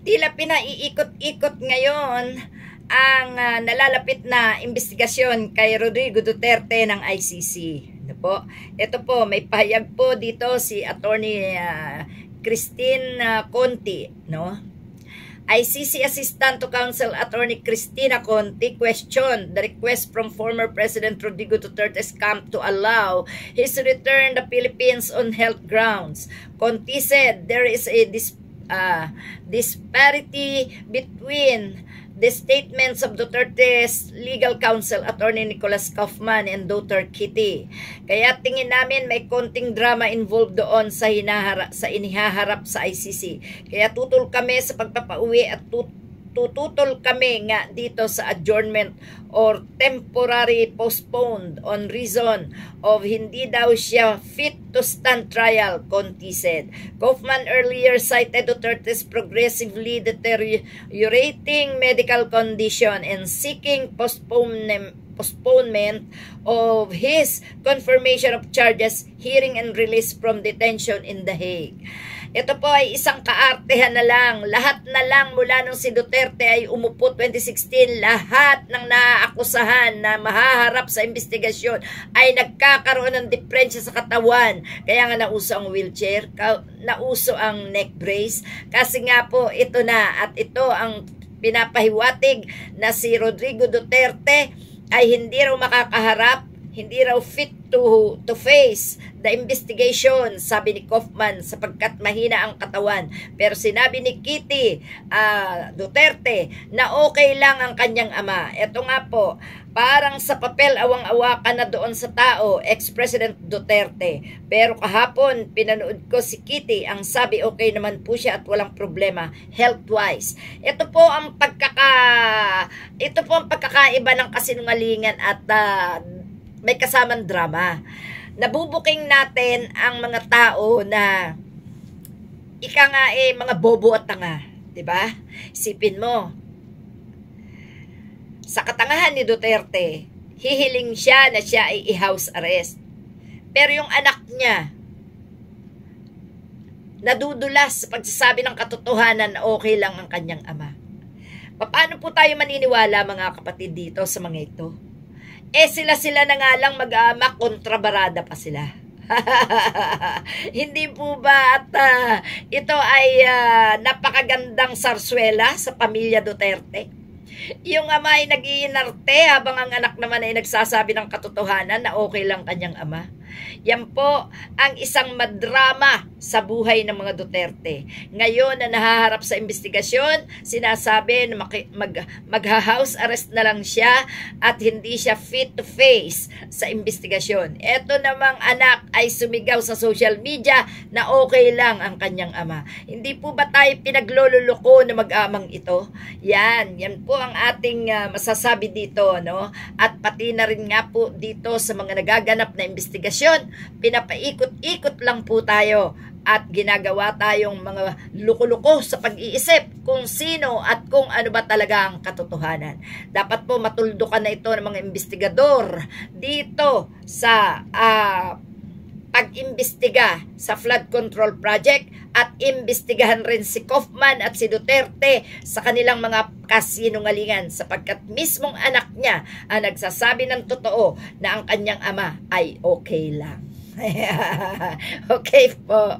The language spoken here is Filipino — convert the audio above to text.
Tila pinaiikot-ikot ngayon ang nalalapit na investigasyon kay Rodrigo Duterte ng ICC. Ano po? Ito po, may pahayag po dito si Attorney Christine Conti, no? ICC Assistant to Counsel Attorney Cristina Conti questioned the request from former President Rodrigo Duterte's camp to allow his return to the Philippines on health grounds. Conti said there is a disparity between the statements of Duterte's legal counsel, Attorney Nicholas Kaufman, and Dr. Kitty. Kaya tingin namin may konting drama involved doon sa inihaharap sa ICC. Kaya tutol kami sa pagpapauwi at tututol kami nga dito sa adjournment or temporary postponed on reason of hindi daw siya fit to stand trial, Conti said. Kaufman earlier cited Duterte's progressively deteriorating medical condition and seeking postponement of his confirmation of charges, hearing and release from detention in The Hague. Ito po ay isang kaartehan na lang. Lahat na lang mula nung si Duterte ay umupo 2016, lahat ng naaakusahan na mahaharap sa investigasyon ay nagkakaroon ng diferensya sa katawan. Kaya nga nauso ang wheelchair, nauso ang neck brace. Kasi nga po ito na, at ito ang pinapahiwatig na si Rodrigo Duterte ay hindi raw makakaharap, hindi raw fit to face the investigation, sabi ni Kaufman, sapagkat mahina ang katawan. Pero sinabi ni Kitty Duterte na okay lang ang kanyang ama. Ito nga po, parang sa papel awang-awakan na doon sa tao, ex-President Duterte. Pero kahapon, pinanood ko si Kitty, ang sabi okay naman po siya at walang problema health-wise. Ito po ang pagkakaiba ng kasinungalingan at may kasamang drama. Nabubuking natin ang mga tao na mga bobo at tanga, 'di ba? Isipin mo, sa katangahan ni Duterte, hihiling siya na siya ay i-house arrest. Pero yung anak niya nadudulas sa pagsasabi ng katotohanan na okay lang ang kanyang ama. Paano po tayo maniniwala, mga kapatid, dito sa mga ito? Sila na nga lang mag-ama, kontrabarada pa sila. Hindi po ba at ito ay napakagandang sarswela sa pamilya Duterte? Yung ama ay nag-iinarte habang ang anak naman ay nagsasabi ng katotohanan na okay lang kanyang ama. Yan po ang isang madrama sa buhay ng mga Duterte. Ngayon na nahaharap sa investigasyon, sinasabi na magha-house arrest na lang siya at hindi siya fit to face sa investigasyon. Ito namang anak ay sumigaw sa social media na okay lang ang kanyang ama. Hindi po ba tayo pinaglololoko na mag-amang ito? Yan po ang ating masasabi dito, no? At pati na rin nga po dito sa mga nagaganap na investigasyon, pinapaikot-ikot lang po tayo at ginagawa tayong mga luko-luko sa pag-iisip kung sino at kung ano ba talaga ang katotohanan. Dapat po matuldukan na ito ng mga investigador dito sa pag-imbestiga sa flood control project at imbestigahan rin si Kaufman at si Duterte sa kanilang mga kasinungalingan, sapagkat mismong anak niya ang nagsasabi ng totoo na ang kanyang ama ay okay lang. Okay po.